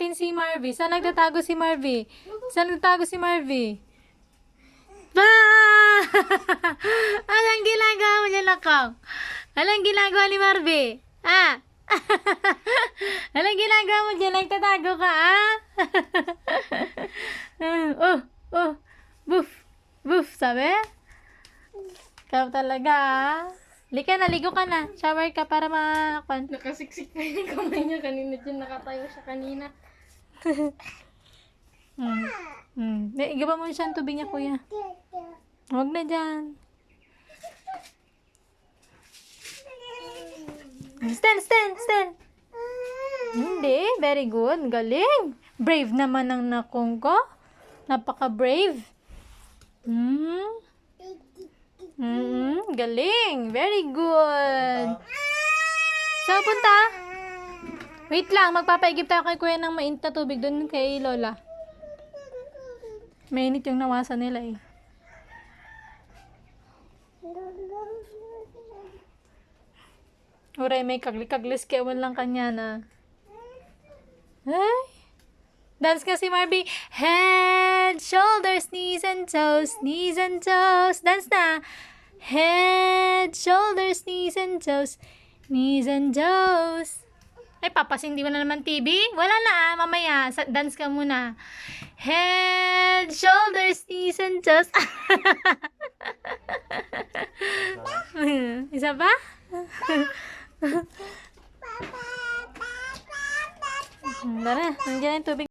natin si Marvy. Saan nagtatago si Marvy? Saan nagtatago si Marvy? Ah! Anong ginagawa mo dyan, Lakang? Anong ginagawa ni Marvy? Ah? Anong ginagawa mo dyan? Nagtatago ka, ah? Oh, oh. Boof. Boof, sabi? Ikaw talaga, ah. Lika na, ligo ka na. Shower ka para makakwan. Nakasiksik pa yung kamay niya kanina dyan. Nakatayo siya kanina. Igawa mo siya ang tubig niya, kuya. Huwag na dyan. Stand. Hindi, very good. Galing. Brave naman ang nakong ko. Napaka-brave. Galing. Very good. Saan punta? Wait lang, magpapaigib tayo kay kuya ng mainit na tubig dun kay Lola. Mainit yung nawasan nila eh. Uray, may kagli-kaglis kewan lang kanya na. Ay! Dance ka si Marvy. Head, shoulders, knees and toes. Knees and toes. Dance na. Head, shoulders, knees and toes. Knees and toes. Ay, papas, hindi mo na naman TV? Wala na ah, mamaya. Dance ka muna. Head, shoulders, knees and toes. Isa ba? Tara, nandiyan yung tubig.